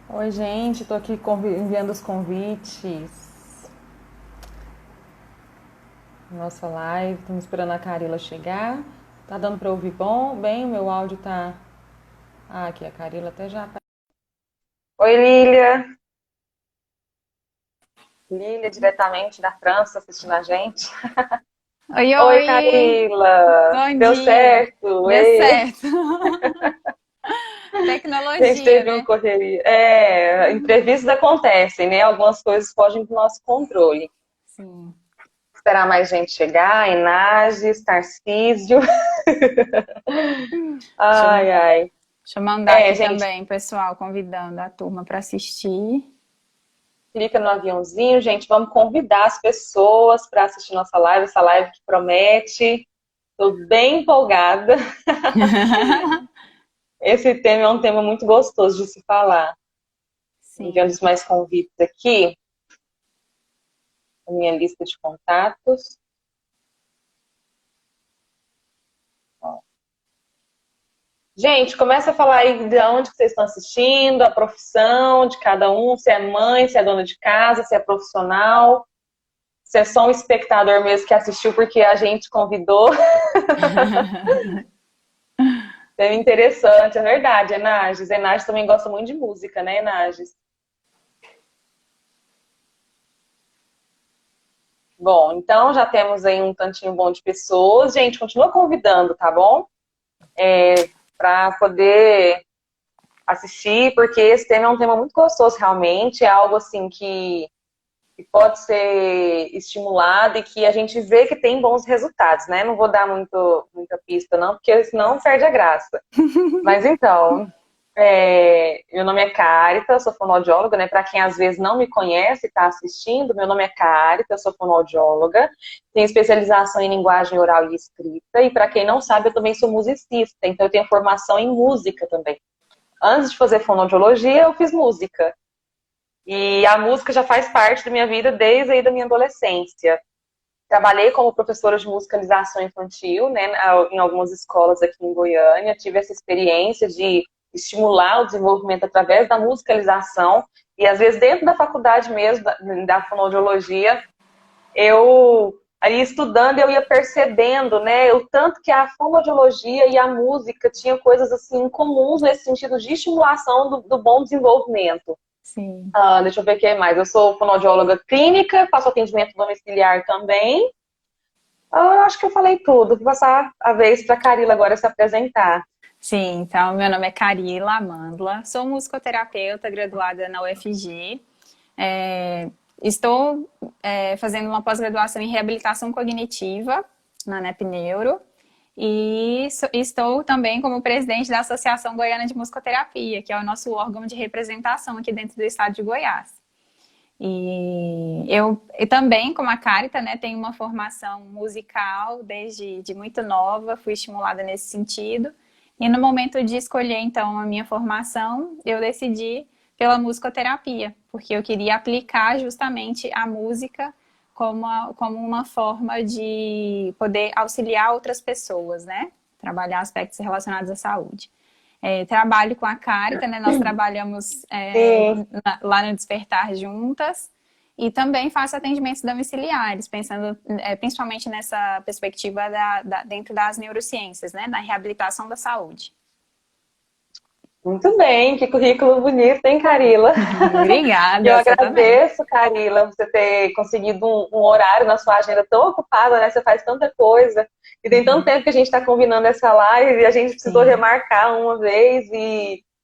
Oi, gente, tô aqui enviando os convites. Nossa live, estamos esperando a Carila chegar. Tá dando pra ouvir bem? O meu áudio tá. Ah, aqui, a Carila até já. Oi, Lília. Lília, diretamente da França, assistindo a gente. Oi, Oi, oi! Carila. Bom Deu dia! certo? Deu Ei. certo! A gente Tecnologia, teve uma né? correria. Imprevistos acontecem, né? Algumas coisas fogem do nosso controle. Sim. Esperar mais gente chegar, Enages, Tarcísio. Deixa eu, Ai, ai. deixa eu mandar aqui Gente, também, pessoal, convidando a turma para assistir. clica no aviãozinho, gente. Vamos convidar as pessoas para assistir nossa live, essa live que promete. Estou bem empolgada. Esse tema é um tema muito gostoso de se falar. Enviando Sim. mais convites aqui, a minha lista de contatos. Gente, começa a falar aí de onde que vocês estão assistindo, a profissão de cada um, se é mãe, se é dona de casa, se é profissional, se é só um espectador mesmo que assistiu porque a gente convidou. É interessante, é verdade, Enages. Enages também gosta muito de música, né, Enages? Bom, então já temos aí um tantinho bom de pessoas. Gente, continua convidando, tá bom? Para poder assistir, porque esse tema é um tema muito gostoso, realmente. É algo assim que pode ser estimulado e que a gente vê que tem bons resultados, né? Não vou dar muita pista, não, porque senão perde a graça. Mas então, meu nome é Carita, eu sou fonoaudióloga, né? Para quem às vezes não me conhece e está assistindo, meu nome é Carita, eu sou fonoaudióloga, tenho especialização em linguagem oral e escrita, e para quem não sabe, eu também sou musicista, então eu tenho formação em música também. Antes de fazer fonoaudiologia, eu fiz música. E a música já faz parte da minha vida desde aí da minha adolescência. Trabalhei como professora de musicalização infantil, né, em algumas escolas aqui em Goiânia. Tive essa experiência de estimular o desenvolvimento através da musicalização. E às vezes dentro da faculdade mesmo, da fonoaudiologia, eu ali estudando, eu ia percebendo, né, o tanto que a fonoaudiologia e a música tinham coisas assim comuns nesse sentido de estimulação do bom desenvolvimento. Sim. Deixa eu ver o que mais. Eu sou fonoaudióloga clínica, faço atendimento domiciliar também. Acho que eu falei tudo. Vou passar a vez para a Carila agora se apresentar. Sim, então, meu nome é Carila Amândula, sou musicoterapeuta graduada na UFG. É, estou fazendo uma pós-graduação em reabilitação cognitiva na NEP Neuro. E estou também como presidente da Associação Goiana de Musicoterapia, que é o nosso órgão de representação aqui dentro do estado de Goiás. E também, como a Carita, né, tenho uma formação musical desde muito nova, fui estimulada nesse sentido. E no momento de escolher, então, a minha formação, eu decidi pela musicoterapia, porque eu queria aplicar justamente a música como uma forma de poder auxiliar outras pessoas, né? Trabalhar aspectos relacionados à saúde. Trabalho com a Carita, né? Nós trabalhamos Sim, lá no Despertar juntas e também faço atendimentos domiciliares, pensando principalmente nessa perspectiva dentro das neurociências, né? Da reabilitação da saúde. muito bem. Que currículo bonito, hein, Carila? E eu Obrigada, você também. agradeço, Carila, você ter conseguido um horário na sua agenda tão ocupada, né? Você faz tanta coisa. E tem tanto tempo que a gente está combinando essa live e a gente precisou Sim, remarcar uma vez.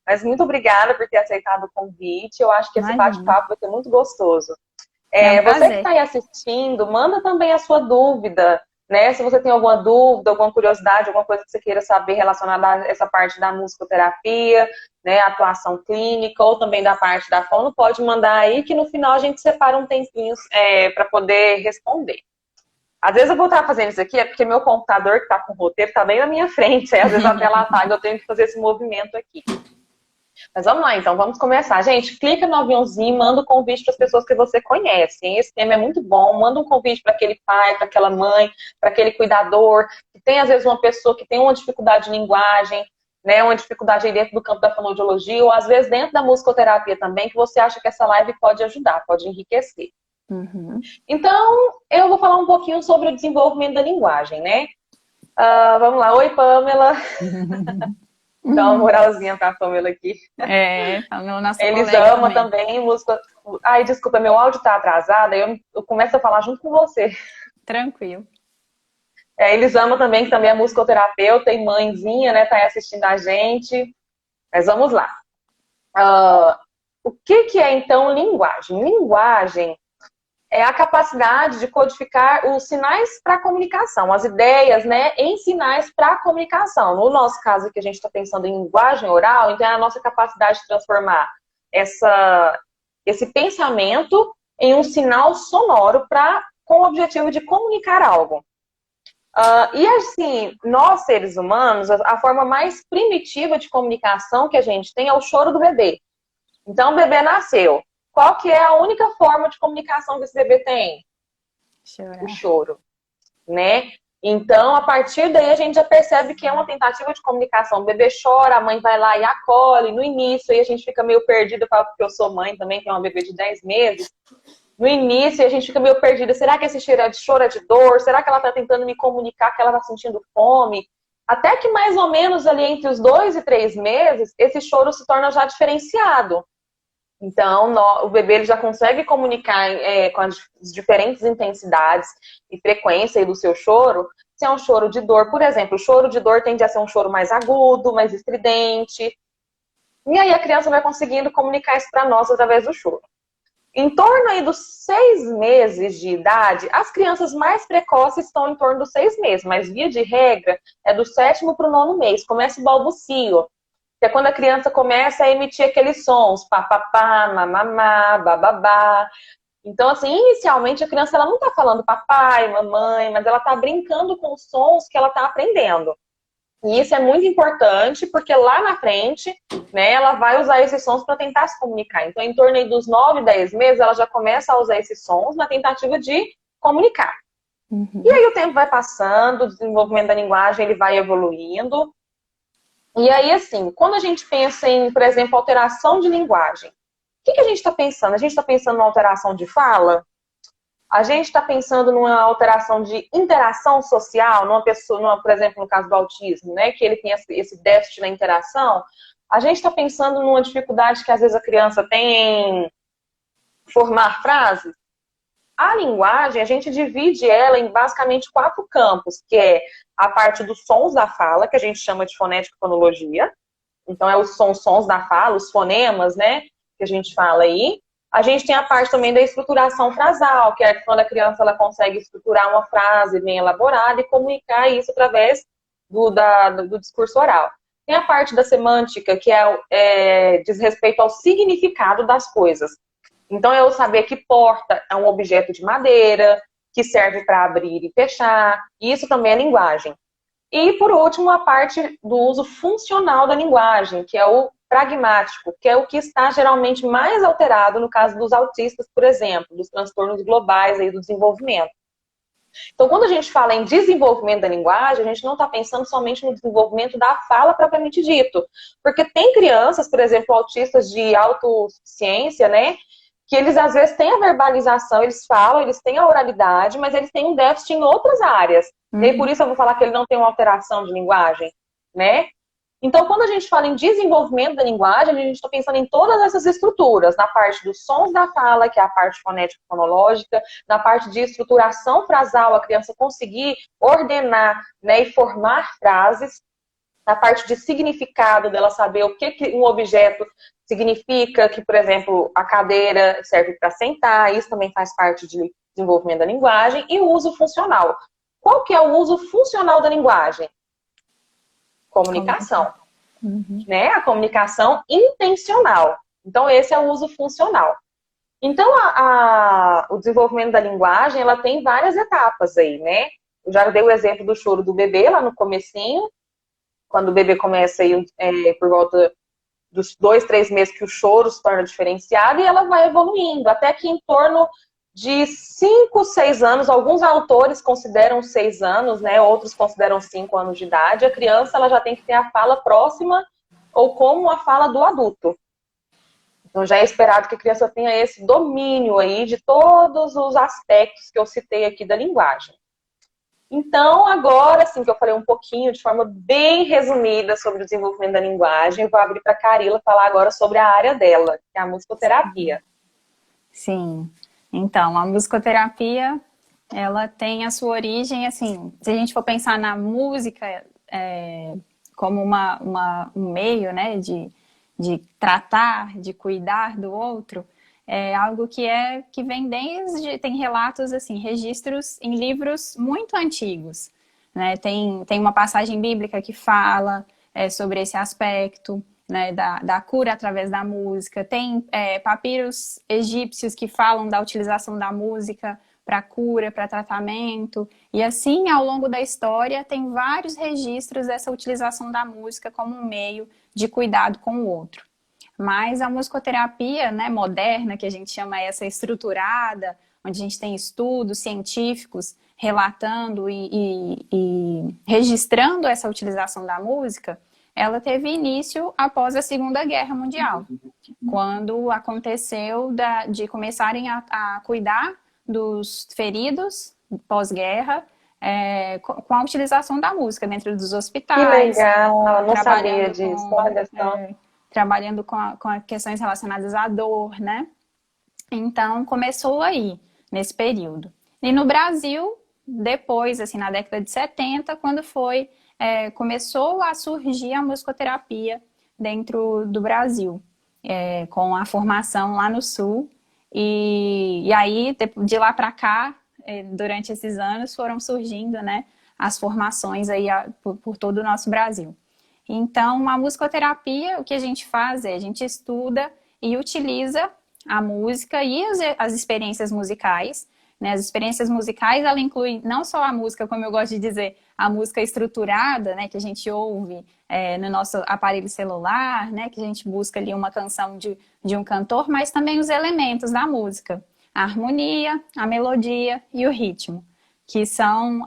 Mas muito obrigada por ter aceitado o convite. Eu acho que esse imagina. bate-papo vai ser muito gostoso. É um Você que está prazer. aí assistindo, manda também a sua dúvida, né? Se você tem alguma dúvida, alguma curiosidade, alguma coisa que você queira saber relacionada a essa parte da musicoterapia, né? Atuação clínica, ou também da parte da fono, pode mandar aí que no final a gente separa um tempinho para poder responder. Às vezes eu vou estar fazendo isso aqui, é porque meu computador que está com o roteiro está bem na minha frente, aí às vezes a tela apaga, eu tenho que fazer esse movimento aqui. Mas vamos lá, então, vamos começar. Gente, clica no aviãozinho, manda um convite para as pessoas que você conhece. Hein? Esse tema é muito bom. Manda um convite para aquele pai, para aquela mãe, para aquele cuidador, que tem às vezes uma pessoa que tem uma dificuldade de linguagem. né, uma dificuldade aí dentro do campo da fonoaudiologia, ou às vezes dentro da musicoterapia também, que você acha que essa live pode ajudar, pode enriquecer. Uhum. Então, eu vou falar um pouquinho sobre o desenvolvimento da linguagem, né? Vamos lá. Oi, Pamela. Dá uma moralzinha pra Pamela aqui. Pamela, nossa Eles colega amam também. também música. Ai, desculpa, meu áudio tá atrasado, aí eu começo a falar junto com você. Tranquilo. Eles amam também, que também é musicoterapeuta e mãezinha, né? Tá aí assistindo a gente. Mas vamos lá. O que é, então, linguagem? Linguagem é a capacidade de codificar os sinais para comunicação, as ideias, né, em sinais para comunicação. No nosso caso aqui, a gente está pensando em linguagem oral, então é a nossa capacidade de transformar esse pensamento em um sinal sonoro com o objetivo de comunicar algo. E assim, nós seres humanos, a forma mais primitiva de comunicação que a gente tem é o choro do bebê. Então, o bebê nasceu. Qual que é a única forma de comunicação que esse bebê tem? Chorar. O choro, né? Então, a partir daí, a gente já percebe que é uma tentativa de comunicação. O bebê chora, a mãe vai lá e acolhe. No início, aí a gente fica meio perdido, porque eu sou mãe também, tenho uma bebê de 10 meses. No início, a gente fica meio perdida. Será que esse choro é de dor? Será que ela está tentando me comunicar que ela está sentindo fome? Até que mais ou menos ali entre os 2 e 3 meses, esse choro se torna já diferenciado. Então, o bebê ele já consegue comunicar com as diferentes intensidades e frequência do seu choro. Se é um choro de dor, por exemplo, o choro de dor tende a ser um choro mais agudo, mais estridente. E aí a criança vai conseguindo comunicar isso para nós através do choro. Em torno aí dos 6 meses de idade, as crianças mais precoces estão em torno dos 6 meses, mas via de regra é do 7º para o 9º mês. Começa o balbucio, que é quando a criança começa a emitir aqueles sons, papapá, mamamá, bababá. Então, assim, inicialmente a criança ela não está falando papai, mamãe, mas ela está brincando com os sons que ela está aprendendo. E isso é muito importante, porque lá na frente, né, ela vai usar esses sons para tentar se comunicar. Então, em torno aí dos 9, 10 meses, ela já começa a usar esses sons na tentativa de comunicar. Uhum. E aí o tempo vai passando, o desenvolvimento da linguagem ele vai evoluindo. E aí, assim, quando a gente pensa em, por exemplo, alteração de linguagem, o que a gente está pensando? A gente está pensando numa alteração de fala? A gente está pensando numa alteração de interação social, numa pessoa, por exemplo, no caso do autismo, né, que ele tem esse déficit na interação. A gente está pensando numa dificuldade que às vezes a criança tem em formar frases. A linguagem, a gente divide ela em basicamente 4 campos, que é a parte dos sons da fala, que a gente chama de fonética e fonologia. Então, é os sons da fala, os fonemas, né, que a gente fala aí. A gente tem a parte também da estruturação frasal, que é quando a criança ela consegue estruturar uma frase bem elaborada e comunicar isso através do discurso oral. Tem a parte da semântica, que diz respeito ao significado das coisas. Então, é eu saber que porta é um objeto de madeira, que serve para abrir e fechar. Isso também é linguagem. E, por último, a parte do uso funcional da linguagem, que é o pragmático, que é o que está geralmente mais alterado no caso dos autistas, por exemplo, dos transtornos globais aí do desenvolvimento. Então, quando a gente fala em desenvolvimento da linguagem, a gente não está pensando somente no desenvolvimento da fala propriamente dito. Porque tem crianças, por exemplo, autistas de autossuficiência, né? Que eles às vezes têm a verbalização, eles falam, eles têm a oralidade, mas eles têm um déficit em outras áreas. E aí, por isso eu vou falar que ele não tem uma alteração de linguagem, né? Então, quando a gente fala em desenvolvimento da linguagem, a gente está pensando em todas essas estruturas, na parte dos sons da fala, que é a parte fonético-fonológica, na parte de estruturação frasal, a criança conseguir ordenar, né, e formar frases, na parte de significado, dela saber o que um objeto significa, que, por exemplo, a cadeira serve para sentar, isso também faz parte de desenvolvimento da linguagem, e o uso funcional. Qual que é o uso funcional da linguagem? Comunicação. Né? A comunicação intencional. Então, esse é o uso funcional. Então, o desenvolvimimento da linguagem, ela tem várias etapas aí, né? Eu já dei o exemplo do choro do bebê lá no comecinho, quando o bebê começa aí, por volta dos 2, 3 meses que o choro se torna diferenciado e ela vai evoluindo, até que em torno de 5, 6 anos, alguns autores consideram 6 anos, né? Outros consideram 5 anos de idade, a criança ela já tem que ter a fala próxima ou como a fala do adulto. Então já é esperado que a criança tenha esse domínio aí de todos os aspectos que eu citei aqui da linguagem. Então, agora, assim, que eu falei um pouquinho, de forma bem resumida sobre o desenvolvimento da linguagem, eu vou abrir para a Carila falar agora sobre a área dela, que é a musicoterapia. Sim. Então, a musicoterapia, ela tem a sua origem, assim, se a gente for pensar na música como um meio, né, de tratar, de cuidar do outro, é algo que vem desde, tem relatos, assim, registros em livros muito antigos, né? Tem uma passagem bíblica que fala sobre esse aspecto, né, da cura através da música. Tem papiros egípcios que falam da utilização da música para cura, para tratamento. E assim, ao longo da história, tem vários registros dessa utilização da música como um meio de cuidado com o outro. Mas a musicoterapia, né, moderna, que a gente chama essa estruturada, onde a gente tem estudos científicos relatando e registrando essa utilização da música, ela teve início após a Segunda Guerra Mundial, quando aconteceu de começarem a cuidar dos feridos pós-guerra com a utilização da música dentro dos Que hospitais, legal, eu não sabia trabalhando disso. com, Olha só. trabalhando com questões relacionadas à dor, né? Então, começou aí, nesse período. E no Brasil, depois, assim, na década de 70, quando começou a surgir a musicoterapia dentro do Brasil, com a formação lá no Sul. E aí, de lá para cá, durante esses anos, foram surgindo, né, as formações aí por todo o nosso Brasil. Então, a musicoterapia, o que a gente faz a gente estuda e utiliza a música e as experiências musicais, né? As experiências musicais, ela inclui não só a música, como eu gosto de dizer, a música estruturada, né? Que a gente ouve no nosso aparelho celular, né? Que a gente busca ali uma canção de um cantor, mas também os elementos da música. A harmonia, a melodia e o ritmo, que são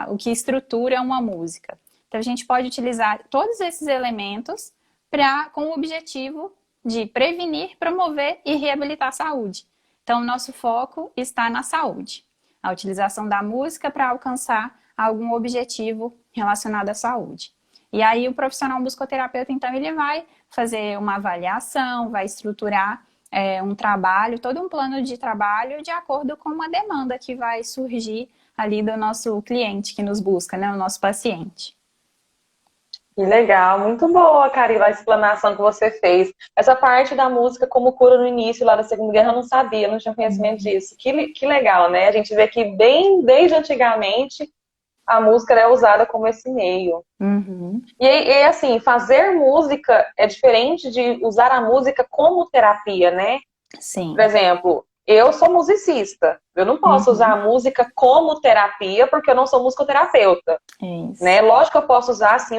o que estrutura uma música. Então, a gente pode utilizar todos esses elementos com o objetivo de prevenir, promover e reabilitar a saúde. Então, o nosso foco está na saúde. A utilização da música para alcançar algum objetivo relacionado à saúde. E aí, o profissional musicoterapeuta, então, ele vai fazer uma avaliação, vai estruturar um trabalho, todo um plano de trabalho de acordo com uma demanda que vai surgir ali do nosso cliente que nos busca, né, o nosso paciente. Que legal, muito boa, Carila, a explanação que você fez. Essa parte da música como cura no início lá da Segunda Guerra eu não sabia, não tinha conhecimento disso. Que legal, né? A gente vê que bem desde antigamente a música é usada como esse meio. Uhum. E assim, fazer música é diferente de usar a música como terapia, né? Sim. Por exemplo, eu sou musicista. Eu não posso usar a música como terapia porque eu não sou musicoterapeuta. Isso. Né? Lógico que eu posso usar assim,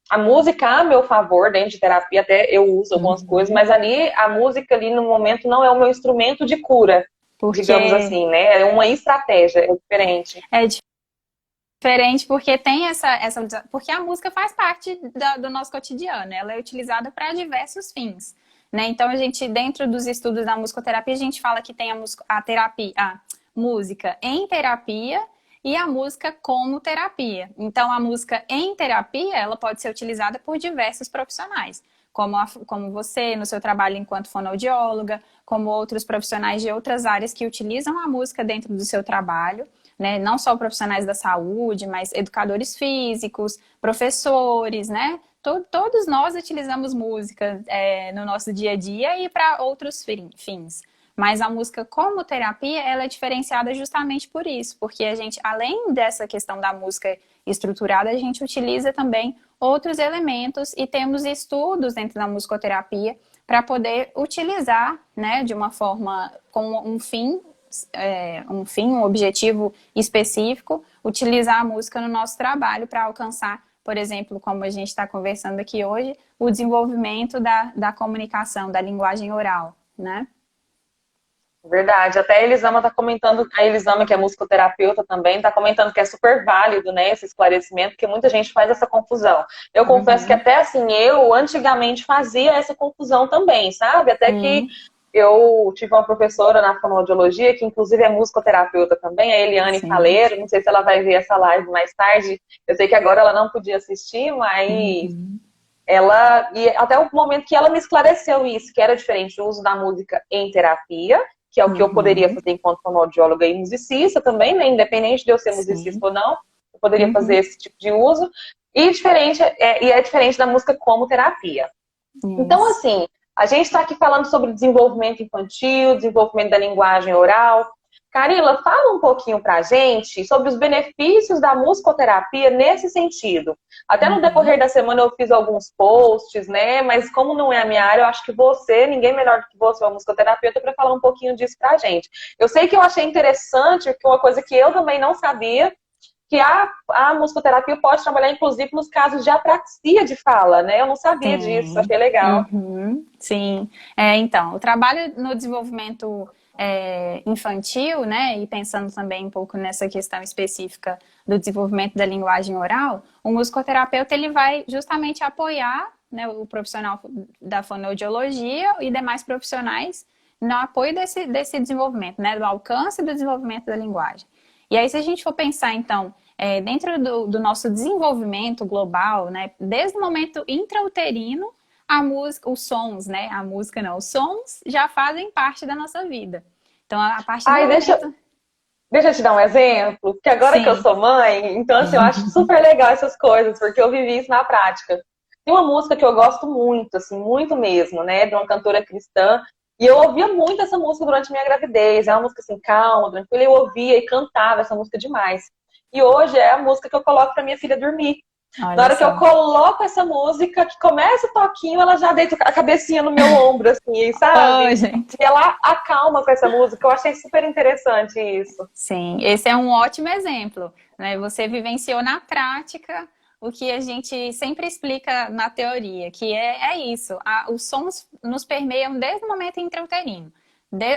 a música a meu favor dentro de terapia, até eu uso algumas coisas, mas ali a música ali no momento não é o meu instrumento de cura, digamos assim, né? É uma estratégia, é diferente. É diferente porque tem porque a música faz parte do nosso cotidiano, ela é utilizada para diversos fins, né? Então a gente, dentro dos estudos da musicoterapia, a gente fala que tem a música em terapia e a música como terapia. Então a música em terapia, ela pode ser utilizada por diversos profissionais, como você no seu trabalho enquanto fonoaudióloga, como outros profissionais de outras áreas que utilizam a música dentro do seu trabalho, né? Não só profissionais da saúde, mas educadores físicos, professores, né? Todos nós utilizamos música no nosso dia a dia e para outros fins. Mas a música como terapia, ela é diferenciada justamente por isso, porque a gente, além dessa questão da música estruturada, a gente utiliza também outros elementos e temos estudos dentro da musicoterapia para poder utilizar, né, de uma forma com um objetivo específico, utilizar a música no nosso trabalho para alcançar, por exemplo, como a gente está conversando aqui hoje, o desenvolvimento da comunicação, da linguagem oral, né? Verdade. Até a Elisama tá comentando, a Elisama, que é musicoterapeuta também, tá comentando que é super válido, né, esse esclarecimento, porque muita gente faz essa confusão. Eu confesso que Uhum. até assim, eu antigamente fazia essa confusão também, sabe? Até que Sim, eu tive uma professora na fonoaudiologia, que inclusive é musicoterapeuta também, a Eliane sim. Faleiro, não sei se ela vai ver essa live mais tarde, eu sei que agora ela não podia assistir, mas Uhum. ela, e até o momento que ela me esclareceu isso, que era diferente o uso da música em terapia, que é o que eu poderia Uhum. fazer enquanto fonoaudióloga e musicista também, né? Independente de eu ser musicista Sim. ou não, eu poderia fazer Uhum. esse tipo de uso. E é diferente da música como terapia. Então, Isso. assim, a gente está aqui falando sobre desenvolvimento infantil, desenvolvimento da linguagem oral. Carila, fala um pouquinho para a gente sobre os benefícios da musicoterapia nesse sentido. Até no decorrer Uhum. da semana eu fiz alguns posts, né? Mas como não é a minha área, eu acho que você, ninguém melhor do que você, é uma musicoterapeuta, para falar um pouquinho disso para a gente. Eu sei que eu achei interessante, que uma coisa que eu também não sabia, que a musicoterapia pode trabalhar, inclusive, nos casos de apraxia de fala, né? Eu não sabia disso, Sim. achei legal. Uhum. Sim. Então, o trabalho no desenvolvimento infantil, né, e pensando também um pouco nessa questão específica do desenvolvimento da linguagem oral, o musicoterapeuta ele vai justamente apoiar, né, o profissional da fonoaudiologia e demais profissionais no apoio desse desenvolvimento, né, do alcance do desenvolvimento da linguagem. E aí, se a gente for pensar, então, dentro do nosso desenvolvimento global, né, desde o momento intrauterino, a música, os sons, né, a música não, os sons já fazem parte da nossa vida. Então, a partir do Ai, momento... deixa eu te dar um exemplo, porque agora que eu Sim. sou mãe, então assim, eu acho super legal essas coisas, porque eu vivi isso na prática. Tem uma música que eu gosto muito, assim, muito mesmo, né, de uma cantora cristã, e eu ouvia muito essa música durante minha gravidez, é uma música assim, calma, tranquila, eu ouvia e cantava essa música demais. E hoje é a música que eu coloco pra minha filha dormir. Na Olha hora que eu só. coloco essa música, que começa o toquinho, ela já deita a cabecinha no meu ombro, assim, Oh, sabe? gente. E ela acalma com essa música. Eu achei super interessante isso. Sim, esse é um ótimo exemplo, né? Você vivenciou na prática o que a gente sempre explica na teoria, que é isso. Os sons nos permeiam desde o momento intrauterino.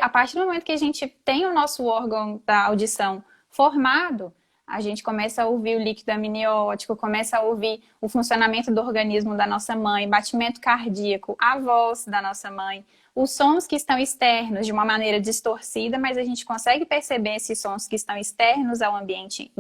A partir do momento que a gente tem o nosso órgão da audição formado, a gente começa a ouvir o líquido amniótico, começa a ouvir o funcionamento do organismo da nossa mãe, batimento cardíaco, a voz da nossa mãe, os sons que estão externos de uma maneira distorcida, mas a gente consegue perceber esses sons que estão externos ao ambiente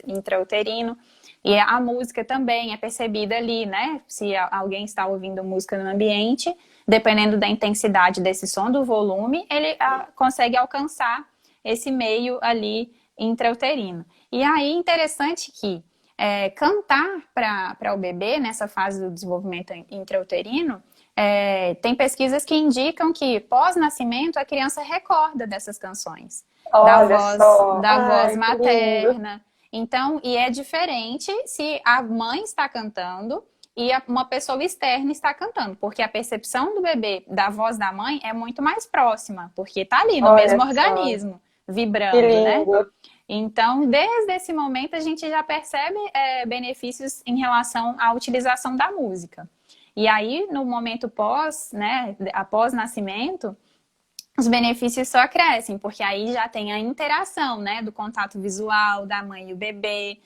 intrauterino. E a música também é percebida ali, né? Se alguém está ouvindo música no ambiente, dependendo da intensidade desse som, do volume, ele consegue alcançar esse meio ali intrauterino. E aí, interessante que cantar para o bebê, nessa fase do desenvolvimento intrauterino, tem pesquisas que indicam que pós-nascimento a criança recorda dessas canções, Olha só. da voz Ai, que lindo. materna. Então, e é diferente se a mãe está cantando e uma pessoa externa está cantando, porque a percepção do bebê da voz da mãe é muito mais próxima, porque está ali no mesmo Olha só. organismo, Que vibrando, né? lindo. Então, desde esse momento, a gente já percebe benefícios em relação à utilização da música. E aí, no momento pós, né, após nascimento, os benefícios só crescem, porque aí já tem a interação, né, do contato visual da mãe e o bebê,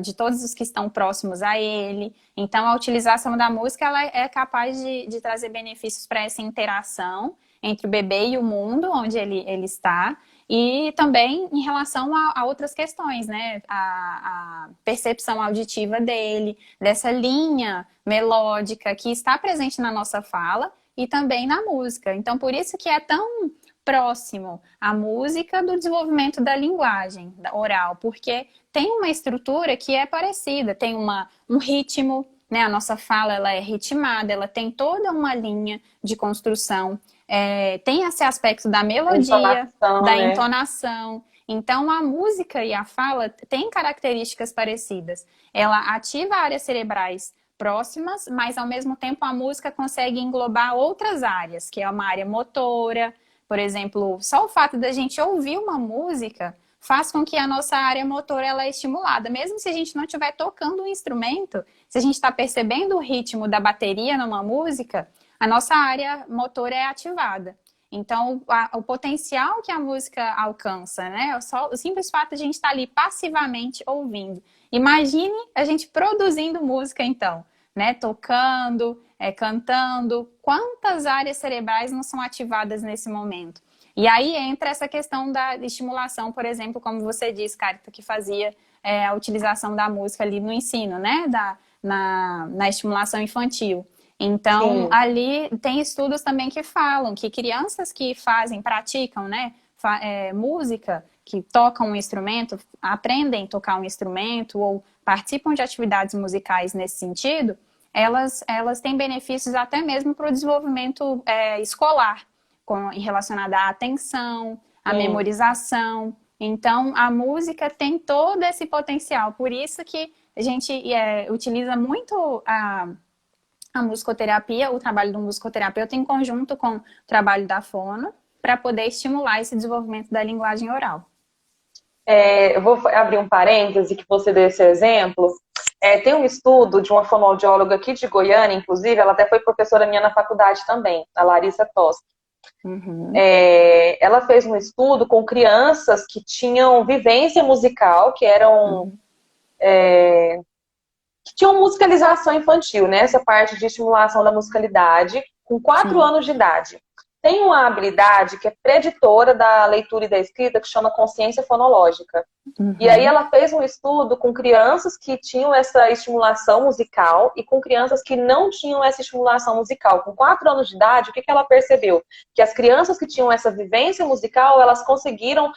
de todos os que estão próximos a ele. Então, a utilização da música ela é capaz de trazer benefícios para essa interação entre o bebê e o mundo onde ele está, e também em relação a outras questões, né? A percepção auditiva dele, dessa linha melódica que está presente na nossa fala e também na música. Então, por isso que é tão próximo a música do desenvolvimento da linguagem oral, porque tem uma estrutura que é parecida, tem um ritmo, né? A nossa fala ela é ritmada, ela tem toda uma linha de construção, tem esse aspecto da melodia, Entonação, da né? entonação. Então, a música e a fala têm características parecidas. Ela ativa áreas cerebrais próximas, mas ao mesmo tempo a música consegue englobar outras áreas, que é uma área motora. Por exemplo, só o fato da gente ouvir uma música faz com que a nossa área motora ela é estimulada. Mesmo se a gente não estiver tocando um instrumento, se a gente está percebendo o ritmo da bateria numa música, a nossa área motora é ativada. Então, o potencial que a música alcança, né? O simples fato de a gente estar ali passivamente ouvindo. Imagine a gente produzindo música, então, né? Tocando, cantando. Quantas áreas cerebrais não são ativadas nesse momento? E aí entra essa questão da estimulação, por exemplo, como você disse, Carita, que fazia a utilização da música ali no ensino, né? Na estimulação infantil. Então, Sim. ali tem estudos também que falam que crianças que praticam, né, música, que tocam um instrumento, aprendem a tocar um instrumento ou participam de atividades musicais nesse sentido, elas têm benefícios até mesmo para o desenvolvimento escolar, relacionado à atenção, à Sim. memorização. Então, a música tem todo esse potencial. Por isso que a gente utiliza muito a musicoterapia, o trabalho do musicoterapeuta em conjunto com o trabalho da fono, para poder estimular esse desenvolvimento da linguagem oral. Eu vou abrir um parêntese que você deu esse exemplo. Tem um estudo de uma fonoaudióloga aqui de Goiânia, inclusive, ela até foi professora minha na faculdade também, a Larissa Toschi. Uhum. Ela fez um estudo com crianças que tinham vivência musical, que eram que tinham musicalização infantil, né? Essa parte de estimulação da musicalidade, com 4 Sim. anos de idade. Tem uma habilidade que é preditora da leitura e da escrita, que chama consciência fonológica. Uhum. E aí ela fez um estudo com crianças que tinham essa estimulação musical e com crianças que não tinham essa estimulação musical. Com 4 anos de idade, o que ela percebeu? Que as crianças que tinham essa vivência musical, elas conseguiram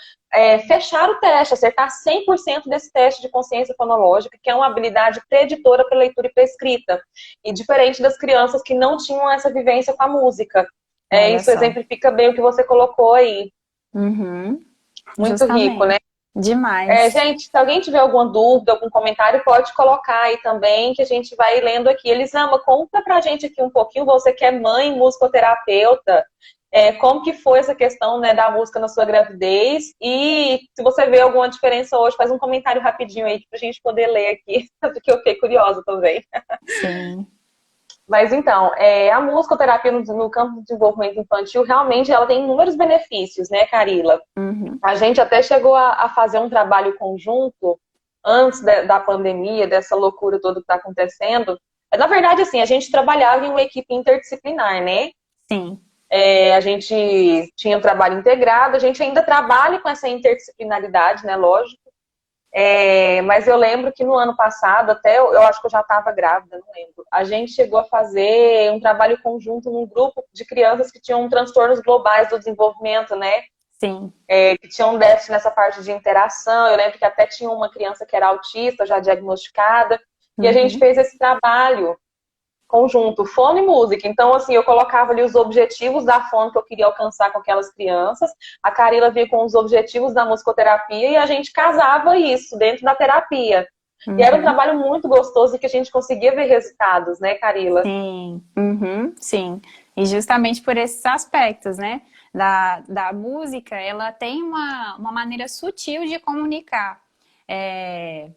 fechar o teste, acertar 100% desse teste de consciência fonológica, que é uma habilidade preditora para leitura e para escrita. E diferente das crianças que não tinham essa vivência com a música. Olha Isso só. exemplifica bem o que você colocou aí. Uhum. Muito rico, né? Justamente. Demais. Gente, se alguém tiver alguma dúvida, algum comentário, pode colocar aí também, que a gente vai lendo aqui. Elisama, conta pra gente aqui um pouquinho, você que é mãe, musicoterapeuta, como que foi essa questão, né, da música na sua gravidez, e se você vê alguma diferença hoje, faz um comentário rapidinho aí pra gente poder ler aqui, porque eu fiquei curiosa também. Sim. Mas então, a musicoterapia no campo do desenvolvimento infantil, realmente ela tem inúmeros benefícios, né, Carila? Uhum. A gente até chegou a fazer um trabalho conjunto antes da pandemia, dessa loucura toda que está acontecendo. Na verdade, assim, a gente trabalhava em uma equipe interdisciplinar, né? Sim. A gente tinha um trabalho integrado, a gente ainda trabalha com essa interdisciplinaridade, né? Lógico. Mas eu lembro que no ano passado, até eu acho que eu já estava grávida, não lembro. A gente chegou a fazer um trabalho conjunto num grupo de crianças que tinham transtornos globais do desenvolvimento, né? Sim. Que tinham um déficit nessa parte de interação. Eu lembro que até tinha uma criança que era autista, já diagnosticada. E a gente Uhum. fez esse trabalho conjunto, fono e música. Então, assim, eu colocava ali os objetivos da fono que eu queria alcançar com aquelas crianças. A Carila vinha com os objetivos da musicoterapia e a gente casava isso dentro da terapia. Uhum. E era um trabalho muito gostoso e que a gente conseguia ver resultados, né, Carila? Sim. Uhum. Sim. E justamente por esses aspectos, né? Da música, ela tem uma maneira sutil de comunicar.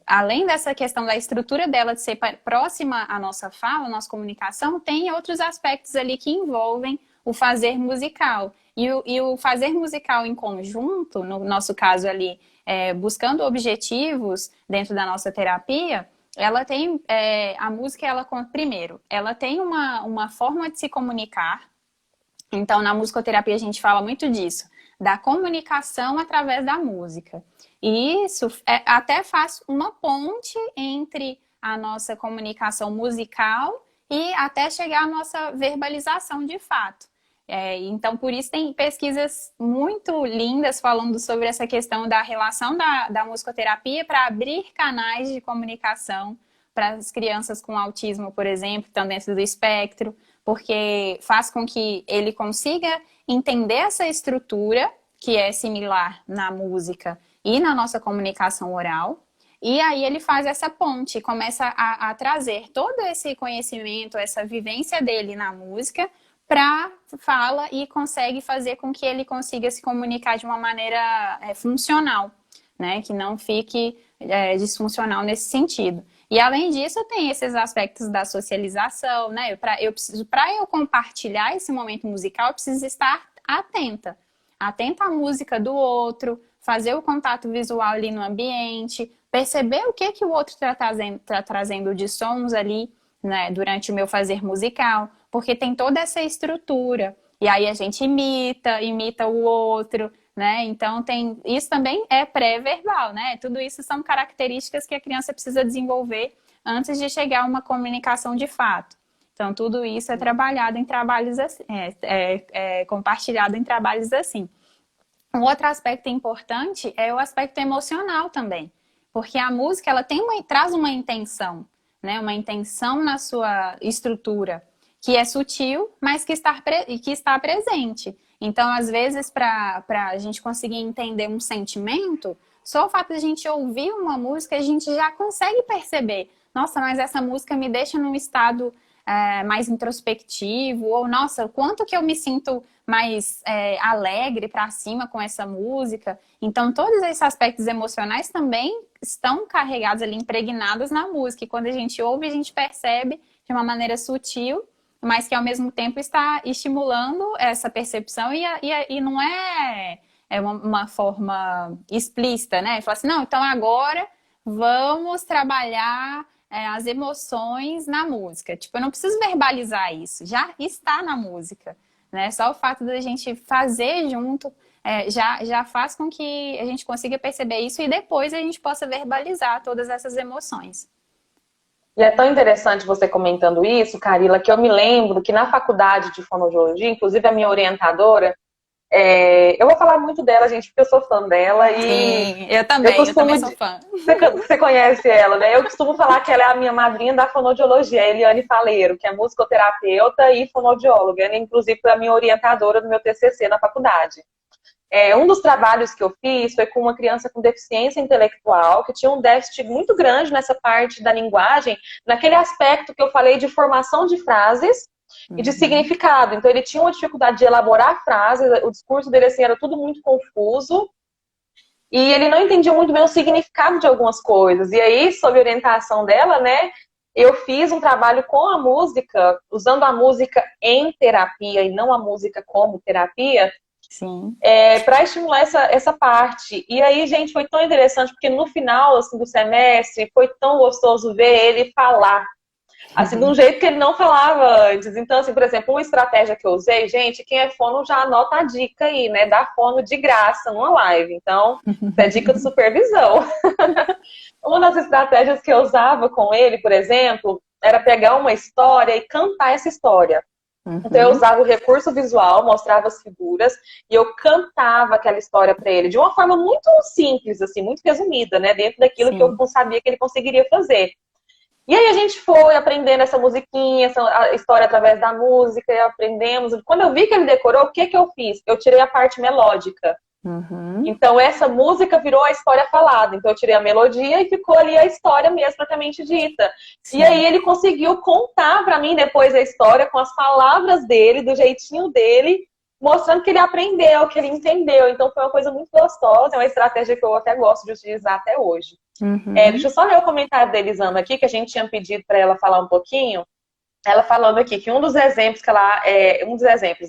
Além dessa questão da estrutura dela de ser próxima à nossa fala, à nossa comunicação, tem outros aspectos ali que envolvem o fazer musical. E o fazer musical em conjunto, no nosso caso ali, buscando objetivos dentro da nossa terapia, ela tem, a música, primeiro, ela tem uma forma de se comunicar. Então, na musicoterapia a gente fala muito disso, da comunicação através da música. E isso até faz uma ponte entre a nossa comunicação musical e até chegar à nossa verbalização de fato. Então, por isso tem pesquisas muito lindas falando sobre essa questão da relação da musicoterapia para abrir canais de comunicação para as crianças com autismo, por exemplo, que estão dentro do espectro, porque faz com que ele consiga entender essa estrutura que é similar na música e na nossa comunicação oral, e aí ele faz essa ponte, começa a trazer todo esse conhecimento, essa vivência dele na música para fala e consegue fazer com que ele consiga se comunicar de uma maneira funcional, né? Que não fique disfuncional nesse sentido. E além disso, tem esses aspectos da socialização, né? Para eu compartilhar esse momento musical, eu preciso estar atenta. Atenta à música do outro, fazer o contato visual ali no ambiente, perceber o que o outro tá trazendo de sons ali, né, durante o meu fazer musical, porque tem toda essa estrutura. E aí a gente imita o outro, né? Então isso também é pré-verbal, né? Tudo isso são características que a criança precisa desenvolver antes de chegar a uma comunicação de fato. Então, tudo isso é trabalhado em trabalhos assim, compartilhado em trabalhos assim. Um outro aspecto importante é o aspecto emocional também, porque a música ela traz uma intenção, né? Uma intenção na sua estrutura que é sutil, mas que está presente. Então, às vezes, para a gente conseguir entender um sentimento, só o fato de a gente ouvir uma música, a gente já consegue perceber. Nossa, mas essa música me deixa num estado mais introspectivo, ou nossa, o quanto que eu me sinto mais alegre para cima com essa música. Então, todos esses aspectos emocionais também estão carregados ali, impregnados na música. E quando a gente ouve, a gente percebe de uma maneira sutil, mas que ao mesmo tempo está estimulando essa percepção e não é uma forma explícita, né? Fala assim, não, então agora vamos trabalhar as emoções na música. Tipo, eu não preciso verbalizar isso, já está na música, né? Só o fato da gente fazer junto já faz com que a gente consiga perceber isso e depois a gente possa verbalizar todas essas emoções. E é tão interessante você comentando isso, Carila, que eu me lembro que na faculdade de fonoaudiologia, inclusive a minha orientadora, eu vou falar muito dela, gente, porque eu sou fã dela e Sim, eu também sou fã. Você conhece ela, né? Eu costumo falar que ela é a minha madrinha da fonoaudiologia, a Eliane Faleiro, que é musicoterapeuta e fonoaudióloga. Ela, inclusive, foi a minha orientadora do meu TCC na faculdade. Um dos trabalhos que eu fiz foi com uma criança com deficiência intelectual, que tinha um déficit muito grande nessa parte da linguagem, naquele aspecto que eu falei de formação de frases e de significado. Então, ele tinha uma dificuldade de elaborar frases, o discurso dele assim, era tudo muito confuso, e ele não entendia muito bem o significado de algumas coisas. E aí, sob orientação dela, né, eu fiz um trabalho com a música, usando a música em terapia e não a música como terapia, Sim. para estimular essa parte. E aí, gente, foi tão interessante, porque no final assim, do semestre, foi tão gostoso ver ele falar. Assim, de um jeito que ele não falava antes. Então, assim, por exemplo, uma estratégia que eu usei, gente, quem é fono já anota a dica aí, né? Dá fono de graça numa live. Então, isso é dica de supervisão. Uma das estratégias que eu usava com ele, por exemplo, era pegar uma história e cantar essa história. Então eu usava o recurso visual, mostrava as figuras e eu cantava aquela história para ele de uma forma muito simples, assim, muito resumida, né? Dentro daquilo que eu sabia que ele conseguiria fazer. E aí a gente foi aprendendo essa musiquinha, essa história através da música, e aprendemos. Quando eu vi que ele decorou, o que que eu fiz? Eu tirei a parte melódica. Então essa música virou a história falada. Então eu tirei a melodia e ficou ali a história mesmo propriamente dita. Sim. E aí ele conseguiu contar para mim depois a história com as palavras dele, do jeitinho dele, mostrando que ele aprendeu, que ele entendeu. Então foi uma coisa muito gostosa, é uma estratégia que eu até gosto de utilizar até hoje. Deixa eu só ler o comentário da Elisandra aqui, que a gente tinha pedido para ela falar um pouquinho. Ela falando aqui que um dos exemplos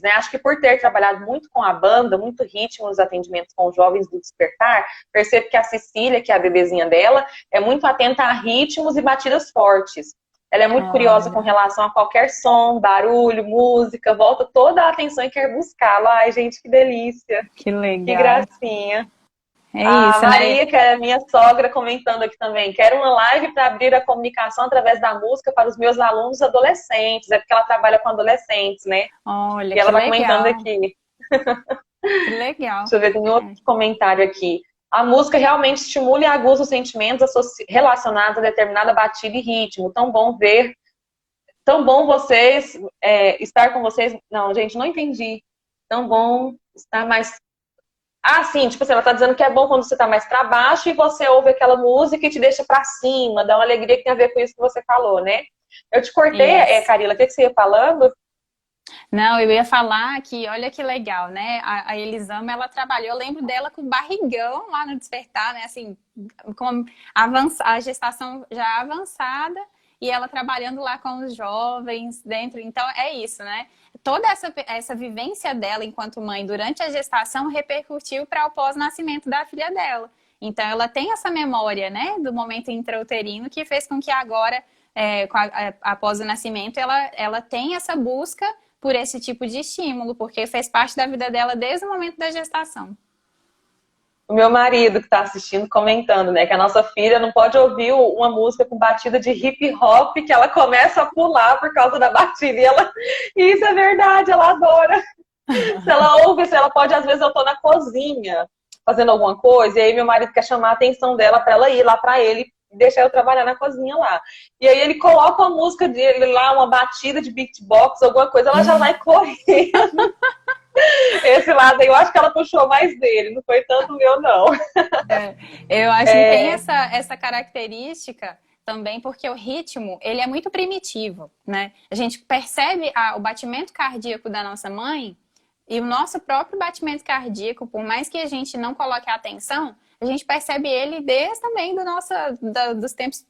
né? Acho que por ter trabalhado muito com a banda, muito ritmo nos atendimentos com os jovens do Despertar, percebo que a Cecília, que é a bebezinha dela, é muito atenta a ritmos e batidas fortes. Ela é muito curiosa com relação a qualquer som, barulho, música, volta toda a atenção e quer buscá-la. Ai, gente, que delícia. Que legal. Que gracinha. É a isso, Maria, né? que é minha sogra, comentando aqui também. Quero uma live para abrir a comunicação através da música para os meus alunos adolescentes. É porque ela trabalha com adolescentes, né? Olha, E ela que vai comentando legal. aqui. Que legal. Deixa eu ver, tem outro comentário aqui. A música realmente estimula e aguça os sentimentos relacionados a determinada batida e ritmo. Tão bom ver, tão bom vocês, estar com vocês. Não, gente, não entendi. Tão bom estar mais... Ah, sim, tipo assim, ela tá dizendo que é bom quando você tá mais pra baixo e você ouve aquela música e te deixa pra cima, dá uma alegria que tem a ver com isso que você falou, né? Eu te cortei, Carila, o que você ia falando? Não, eu ia falar que, olha que legal, né? A Elisama, ela trabalhou, eu lembro dela com barrigão lá no Despertar, né? Assim, com a gestação já avançada e ela trabalhando lá com os jovens dentro. Então, é isso, né? toda essa vivência dela enquanto mãe durante a gestação repercutiu para o pós-nascimento da filha dela. Então, ela tem essa memória, né, do momento intrauterino que fez com que agora, após o nascimento, ela tenha essa busca por esse tipo de estímulo, porque fez parte da vida dela desde o momento da gestação. O meu marido que está assistindo comentando, né, que a nossa filha não pode ouvir uma música com batida de hip hop que ela começa a pular por causa da batida. E isso é verdade, ela adora. Se ela ouve, se ela pode, às vezes eu tô na cozinha fazendo alguma coisa, e aí meu marido quer chamar a atenção dela para ela ir lá para ele e deixar eu trabalhar na cozinha lá. E aí ele coloca uma música dele lá, uma batida de beatbox, alguma coisa, ela já vai correndo. Esse lado aí, eu acho que ela puxou mais dele, não foi tanto meu, não. Eu acho que tem essa característica também, porque o ritmo, ele é muito primitivo, né? A gente percebe o batimento cardíaco da nossa mãe e o nosso próprio batimento cardíaco, por mais que a gente não coloque atenção, a gente percebe ele desde também dos tempos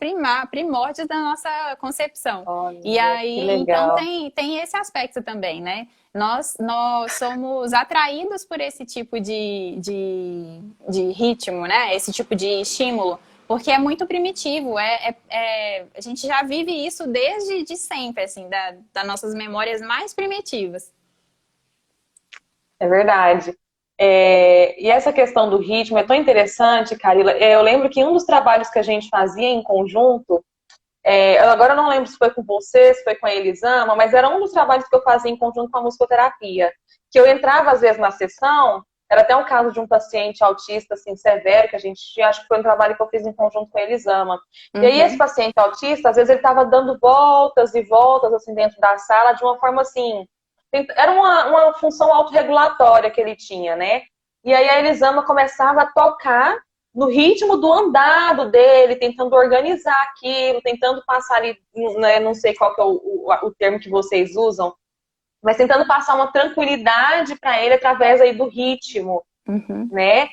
primórdios da nossa concepção. Olha, e aí, então, tem esse aspecto também, né? Nós somos atraídos por esse tipo de ritmo, né? Esse tipo de estímulo, porque é muito primitivo. A gente já vive isso desde sempre, assim, das nossas memórias mais primitivas. É verdade. E essa questão do ritmo é tão interessante, Carila. Eu lembro que um dos trabalhos que a gente fazia em conjunto, agora eu não lembro se foi com você, se foi com a Elisama, mas era um dos trabalhos que eu fazia em conjunto com a musicoterapia. Que eu entrava, às vezes, na sessão, era até um caso de um paciente autista, assim, severo, que a gente tinha, acho que foi um trabalho que eu fiz em conjunto com a Elisama. E aí, esse paciente autista, às vezes, ele estava dando voltas e voltas, assim, dentro da sala, de uma forma, assim... Era uma função autorregulatória que ele tinha, né? E aí a Elisama começava a tocar no ritmo do andado dele, tentando organizar aquilo, tentando passar ali, né, não sei qual que é o termo que vocês usam, mas tentando passar uma tranquilidade para ele através aí do ritmo, né?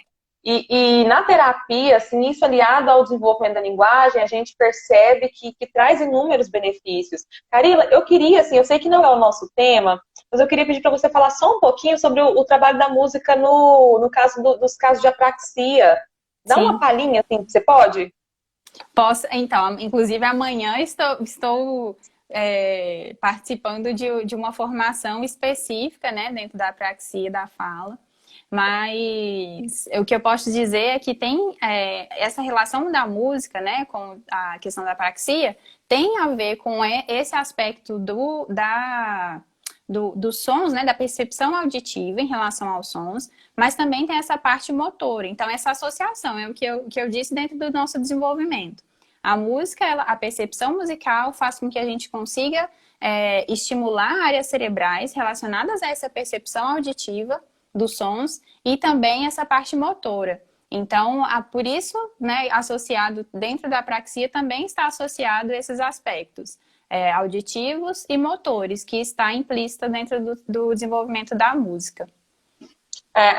E na terapia, assim, isso aliado ao desenvolvimento da linguagem, a gente percebe que traz inúmeros benefícios. Carila, eu queria, assim, eu sei que não é o nosso tema, mas eu queria pedir para você falar só um pouquinho sobre o trabalho da música no caso dos casos de apraxia. Dá uma palhinha, assim, você pode? Posso, então, inclusive amanhã estou participando de uma formação específica, né, dentro da apraxia da fala. Mas o que eu posso dizer é que tem essa relação da música, né, com a questão da apraxia, tem a ver com esse aspecto dos sons, né, da percepção auditiva em relação aos sons, mas também tem essa parte motora. Então, essa associação é o que eu disse dentro do nosso desenvolvimento. A música, a percepção musical faz com que a gente consiga estimular áreas cerebrais relacionadas a essa percepção auditiva dos sons e também essa parte motora. Então, por isso, né, associado dentro da apraxia também está associado esses aspectos auditivos e motores, que está implícita dentro do desenvolvimento da música.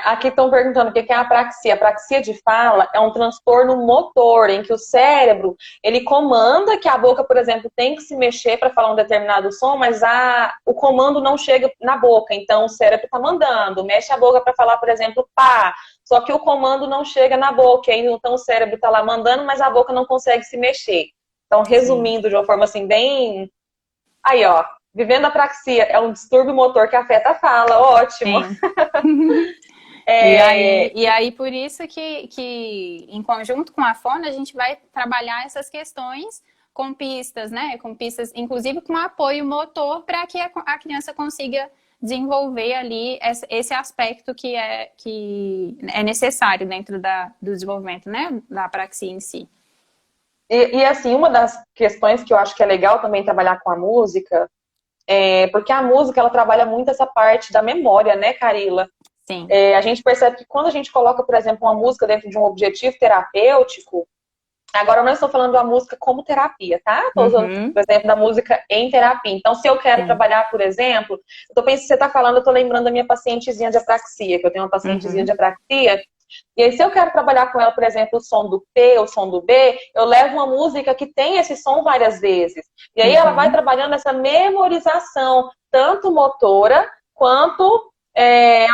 Aqui estão perguntando o que é a apraxia. A apraxia de fala é um transtorno motor, em que o cérebro, ele comanda que a boca, por exemplo, tem que se mexer para falar um determinado som, mas o comando não chega na boca. Então, o cérebro está mandando, mexe a boca para falar, por exemplo, pá. Só que o comando não chega na boca. Então, o cérebro está lá mandando, mas a boca não consegue se mexer. Então, resumindo de uma forma assim, bem... Aí, ó. Vivendo a apraxia é um distúrbio motor que afeta a fala. Ótimo. E aí, por isso que, em conjunto com a fono, a gente vai trabalhar essas questões com pistas, né? Com pistas, inclusive com apoio motor, para que a criança consiga desenvolver ali esse aspecto que é necessário dentro do desenvolvimento, né? Da apraxia em si. E assim, uma das questões que eu acho que é legal também trabalhar com a música, porque a música, ela trabalha muito essa parte da memória, né, Carila? Sim. A gente percebe que quando a gente coloca, por exemplo, uma música dentro de um objetivo terapêutico, agora eu não estou falando da música como terapia, tá? Estou usando, por exemplo, da música em terapia. Então, se eu quero trabalhar, por exemplo, eu tô pensando, você está falando, eu estou lembrando da minha pacientezinha de apraxia, que eu tenho uma pacientezinha de apraxia, E aí, se eu quero trabalhar com ela, por exemplo, o som do P, o som do B, eu levo uma música que tem esse som várias vezes. E aí ela vai trabalhando essa memorização, tanto motora quanto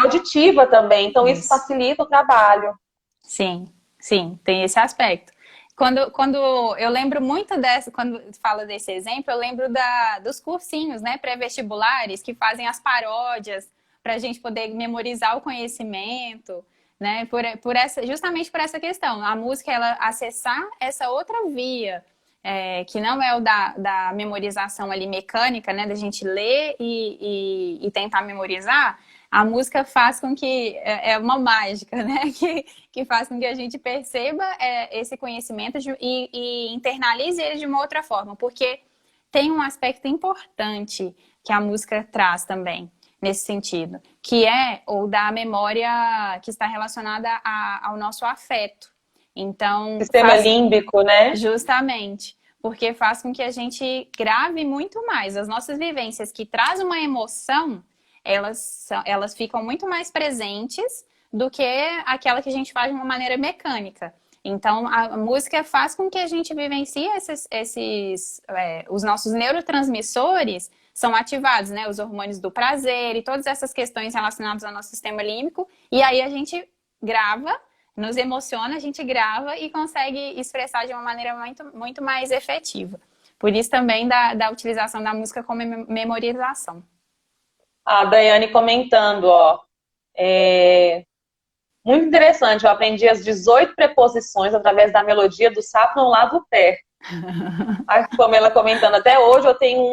auditiva também. Então, isso Isso. facilita o trabalho. Sim, sim, tem esse aspecto. Quando eu lembro muito dessa, quando fala desse exemplo, eu lembro dos cursinhos, né, pré-vestibulares que fazem as paródias para a gente poder memorizar o conhecimento, né, justamente por essa questão, a música ela acessar essa outra via, que não é o da memorização ali mecânica, né, da gente ler e tentar memorizar. A música faz com que é uma mágica, né? Que faz com que a gente perceba esse conhecimento e internalize ele de uma outra forma, porque tem um aspecto importante que a música traz também nesse sentido, que é o da memória que está relacionada ao nosso afeto. Então, Sistema límbico, né? justamente, porque faz com que a gente grave muito mais as nossas vivências que traz uma emoção, elas ficam muito mais presentes do que aquela que a gente faz de uma maneira mecânica. Então, a música faz com que a gente vivencie os nossos neurotransmissores são ativados, né? Os hormônios do prazer e todas essas questões relacionadas ao nosso sistema límbico. E aí a gente grava, nos emociona, a gente grava e consegue expressar de uma maneira muito, muito mais efetiva. Por isso também da utilização da música como memorização. A Daiane comentando, ó. Muito interessante, eu aprendi as 18 preposições através da melodia do Sapo Não Lava o Pé. A Pamela comentando, até hoje eu tenho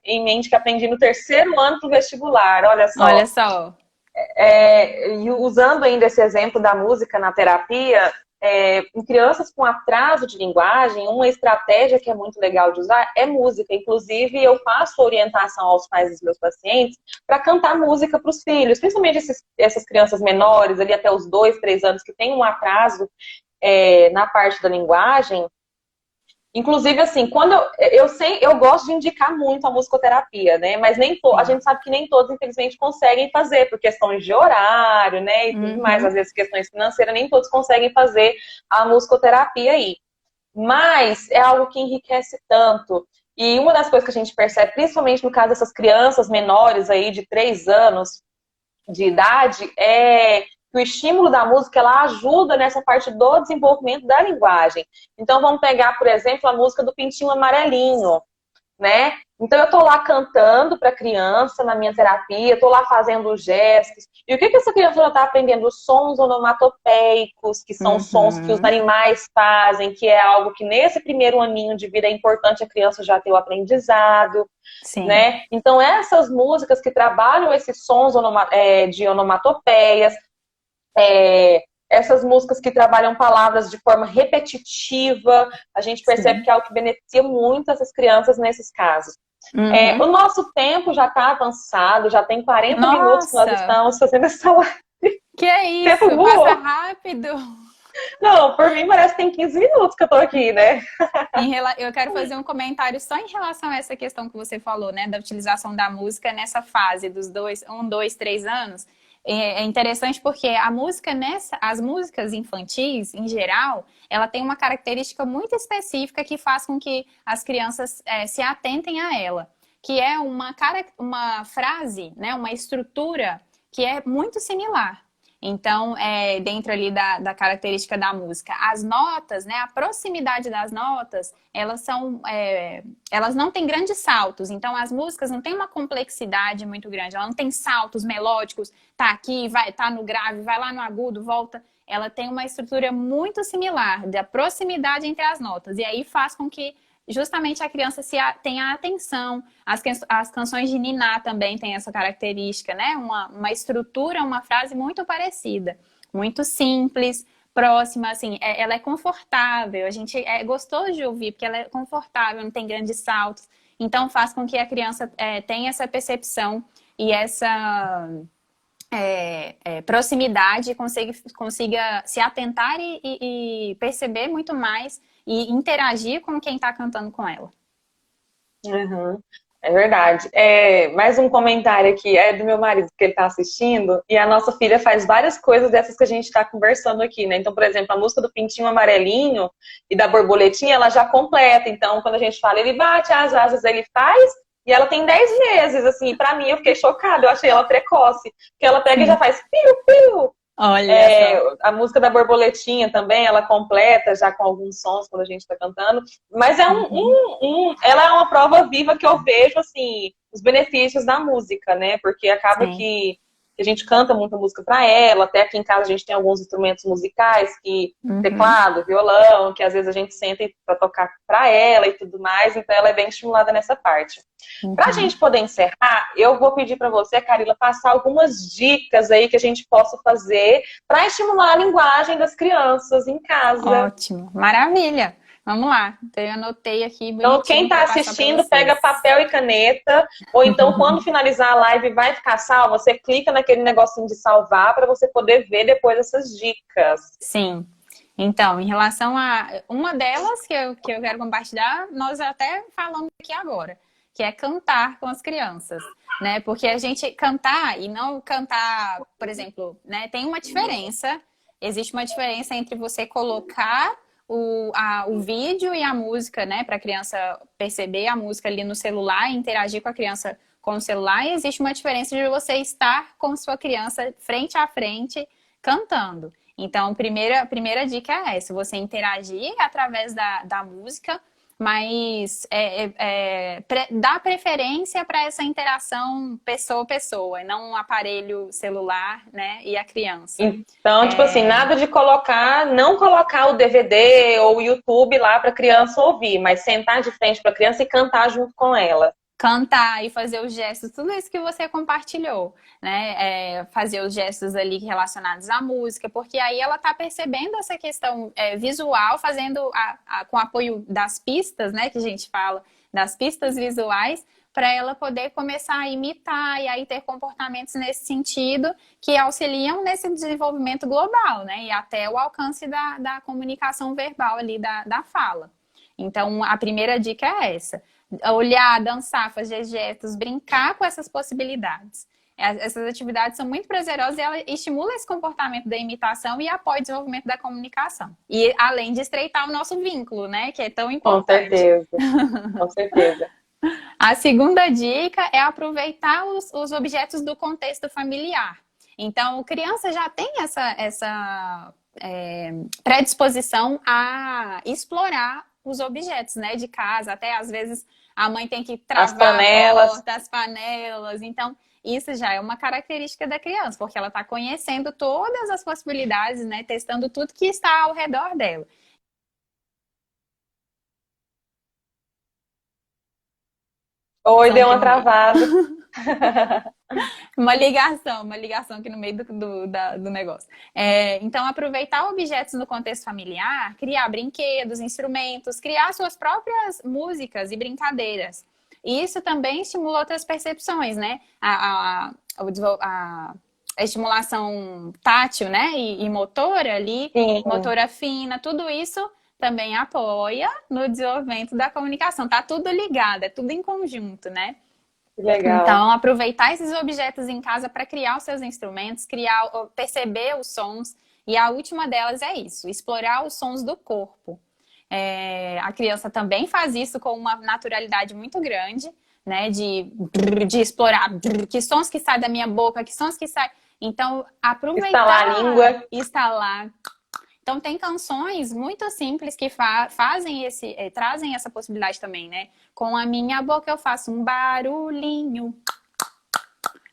em mente que aprendi no terceiro ano do vestibular, olha Olha só. só. E usando ainda esse exemplo da música na terapia, em crianças com atraso de linguagem, uma estratégia que é muito legal de usar é música. Inclusive, eu faço orientação aos pais dos meus pacientes para cantar música para os filhos, principalmente essas crianças menores, ali até os 2, 3 anos, que têm um atraso na parte da linguagem. Inclusive, assim, quando eu gosto de indicar muito a musicoterapia, né? Mas a gente sabe que nem todos, infelizmente, conseguem fazer, por questões de horário, né? E tudo mais, às vezes questões financeiras, nem todos conseguem fazer a musicoterapia aí. Mas é algo que enriquece tanto. E uma das coisas que a gente percebe, principalmente no caso dessas crianças menores aí, de 3 anos de idade, que o estímulo da música ela ajuda nessa parte do desenvolvimento da linguagem. Então vamos pegar, por exemplo, a música do Pintinho Amarelinho, né? Então eu tô lá cantando para a criança na minha terapia, tô lá fazendo os gestos. E o que essa criança já está aprendendo? Os sons onomatopeicos, que são sons que os animais fazem, que é algo que nesse primeiro aninho de vida é importante a criança já ter o aprendizado. Sim. Né? Então essas músicas que trabalham esses sons de onomatopeias, essas músicas que trabalham palavras de forma repetitiva, a gente percebe que é algo que beneficia muito essas crianças nesses casos. O nosso tempo já está avançado, já tem 40 minutos que nós estamos fazendo essa live. Que é isso? Passa rápido. Não, por mim parece que tem 15 minutos que eu tô aqui, né? Eu quero fazer um comentário só em relação a essa questão que você falou, né? Da utilização da música nessa fase dos 1, 2, 3 anos. É interessante porque a música as músicas infantis, em geral, ela tem uma característica muito específica que faz com que as crianças se atentem a ela, que é uma frase, né, uma estrutura que é muito similar. Então, dentro ali da característica da música, as notas, né, a proximidade das notas, elas não têm grandes saltos. Então, as músicas não têm uma complexidade muito grande. Ela não tem saltos melódicos, tá aqui, tá no grave, vai lá no agudo, volta. Ela tem uma estrutura muito similar da proximidade entre as notas. E aí faz com que justamente a criança tenha atenção. As canções de Niná também têm essa característica, né? Uma estrutura, uma frase muito parecida, muito simples, próxima, assim, ela é confortável, é gostoso de ouvir, porque ela é confortável, não tem grandes saltos, então faz com que a criança tenha essa percepção e essa proximidade, consiga se atentar e perceber muito mais e interagir com quem está cantando com ela. Uhum. É verdade. Mais um comentário aqui, é do meu marido, que ele está assistindo, e a nossa filha faz várias coisas dessas que a gente está conversando aqui, né? Então, por exemplo, a música do Pintinho Amarelinho e da Borboletinha, ela já completa. Então, quando a gente fala, ele bate as asas, ele faz, e ela tem 10 meses, assim, pra mim eu fiquei chocada, eu achei ela precoce, porque ela pega e já faz piu-piu. Olha só. A música da Borboletinha também, ela completa já com alguns sons quando a gente está cantando. Mas ela é uma prova viva que eu vejo, assim, os benefícios da música, né? Porque acaba Sim. que a gente canta muita música para ela. Até aqui em casa a gente tem alguns instrumentos musicais, Uhum. teclado, violão, que às vezes a gente senta para tocar para ela e tudo mais. Então ela é bem estimulada nessa parte. Para a Uhum. gente poder encerrar, eu vou pedir para você, Carila, passar algumas dicas aí que a gente possa fazer para estimular a linguagem das crianças em casa. Ótimo, maravilha. Vamos lá. Então, eu anotei aqui Então, quem bonitinho está para passar para assistindo, pega vocês. papel e caneta, ou então, quando finalizar a live, vai ficar salva, você clica naquele negocinho de salvar para você poder ver depois essas dicas. Sim. Então, em relação a uma delas que eu quero compartilhar, nós até falamos aqui agora, que é cantar com as crianças, né? Porque a gente cantar e não cantar, por exemplo, né? Tem uma diferença, existe uma diferença entre você colocar o vídeo e a música, né? Para a criança perceber a música ali no celular e interagir com a criança com o celular, e existe uma diferença de você estar com sua criança frente a frente cantando. Então, a primeira dica é essa, você interagir através da música, mas dá preferência para essa interação pessoa-pessoa, e não um aparelho celular, né, e a criança. Então, tipo assim, nada de não colocar o DVD ou o YouTube lá para a criança ouvir, mas sentar de frente para a criança e cantar junto com ela. Cantar e fazer os gestos, tudo isso que você compartilhou, né? Fazer os gestos ali relacionados à música, porque aí ela tá percebendo essa questão visual, fazendo com apoio das pistas, né? Que a gente fala, das pistas visuais, para ela poder começar a imitar e aí ter comportamentos nesse sentido que auxiliam nesse desenvolvimento global, né? E até o alcance da comunicação verbal ali, da fala. Então, a primeira dica é essa. Olhar, dançar, fazer gestos, brincar com essas possibilidades. Essas atividades são muito prazerosas e ela estimula esse comportamento da imitação e apoia o desenvolvimento da comunicação. E além de estreitar o nosso vínculo, né? Que é tão Com importante. certeza, com certeza. A segunda dica é aproveitar os objetos do contexto familiar. Então, criança já tem essa predisposição a explorar os objetos, né, de casa. Até às vezes a mãe tem que As travar a panelas. porta, as panelas. Então, isso já é uma característica da criança, porque ela está conhecendo todas as possibilidades, né, testando tudo que está ao redor dela. Oi, deu Aqui uma no meio. travada. Uma ligação aqui no meio do negócio. Então, aproveitar objetos no contexto familiar, criar brinquedos, instrumentos, criar suas próprias músicas e brincadeiras. E isso também estimula outras percepções, né? A estimulação tátil, né? E motora ali, Sim, motora fina, tudo isso também apoia no desenvolvimento da comunicação. Tá tudo ligado, é tudo em conjunto, né? que legal. Então, aproveitar esses objetos em casa para criar os seus instrumentos, perceber os sons. E a última delas é isso, explorar os sons do corpo. A criança também faz isso com uma naturalidade muito grande, né? De explorar que sons que saem da minha boca, que sons que saem. Então, aproveitar. Estalar a língua. Instalar. Então, tem canções muito simples que trazem essa possibilidade também, né? Com a minha boca eu faço um barulhinho.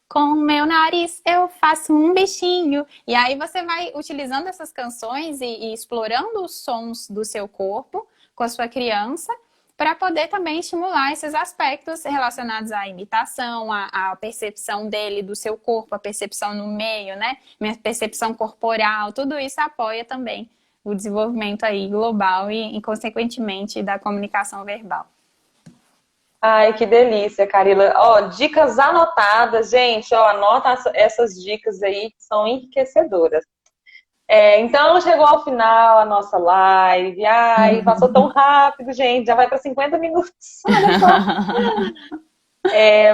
Com o meu nariz eu faço um bichinho. E aí você vai utilizando essas canções e explorando os sons do seu corpo com a sua criança para poder também estimular esses aspectos relacionados à imitação, à percepção dele do seu corpo, a percepção no meio, né? Minha percepção corporal, tudo isso apoia também o desenvolvimento aí global e consequentemente, da comunicação verbal. Ai, que delícia, Carila. Ó, dicas anotadas, gente. Ó, anota essas dicas aí que são enriquecedoras. Então, chegou ao final a nossa live. Ai, passou tão rápido, gente. Já vai para 50 minutos. Olha só.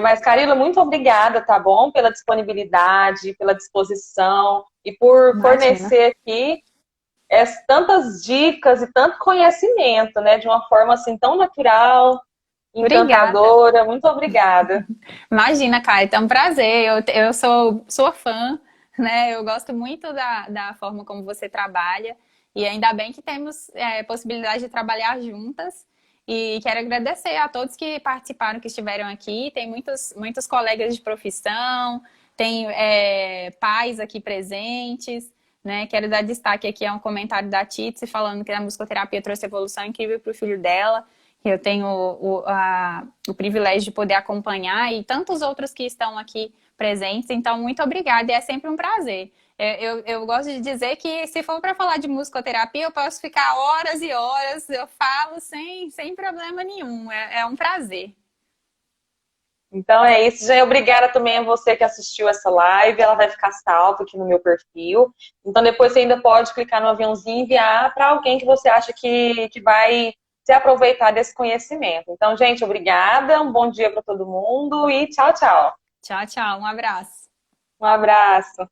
Mas, Carila, muito obrigada, tá bom? Pela disponibilidade, pela disposição e por Imagina. fornecer aqui tantas dicas e tanto conhecimento, né? De uma forma assim tão natural, Obrigada. encantadora. Muito obrigada. Imagina, Caio, é um prazer. Eu sou sua fã, né? Eu gosto muito da forma como você trabalha. E ainda bem que temos possibilidade de trabalhar juntas. E quero agradecer a todos que participaram, que estiveram aqui. Tem muitos colegas de profissão, tem pais aqui presentes, né? Quero dar destaque aqui a um comentário da Titsi falando que a musicoterapia trouxe evolução incrível para o filho dela. Eu tenho o privilégio de poder acompanhar e tantos outros que estão aqui presentes. Então, muito obrigada e é sempre um prazer. Eu gosto de dizer que se for para falar de musicoterapia, eu posso ficar horas e horas, eu falo sem problema nenhum. É um prazer. Então é isso, Jane. Obrigada também a você que assistiu essa live. Ela vai ficar salva aqui no meu perfil. Então depois você ainda pode clicar no aviãozinho e enviar para alguém que você acha que vai se aproveitar desse conhecimento. Então, gente, obrigada. Um bom dia para todo mundo e tchau, tchau. Tchau, tchau. Um abraço. Um abraço.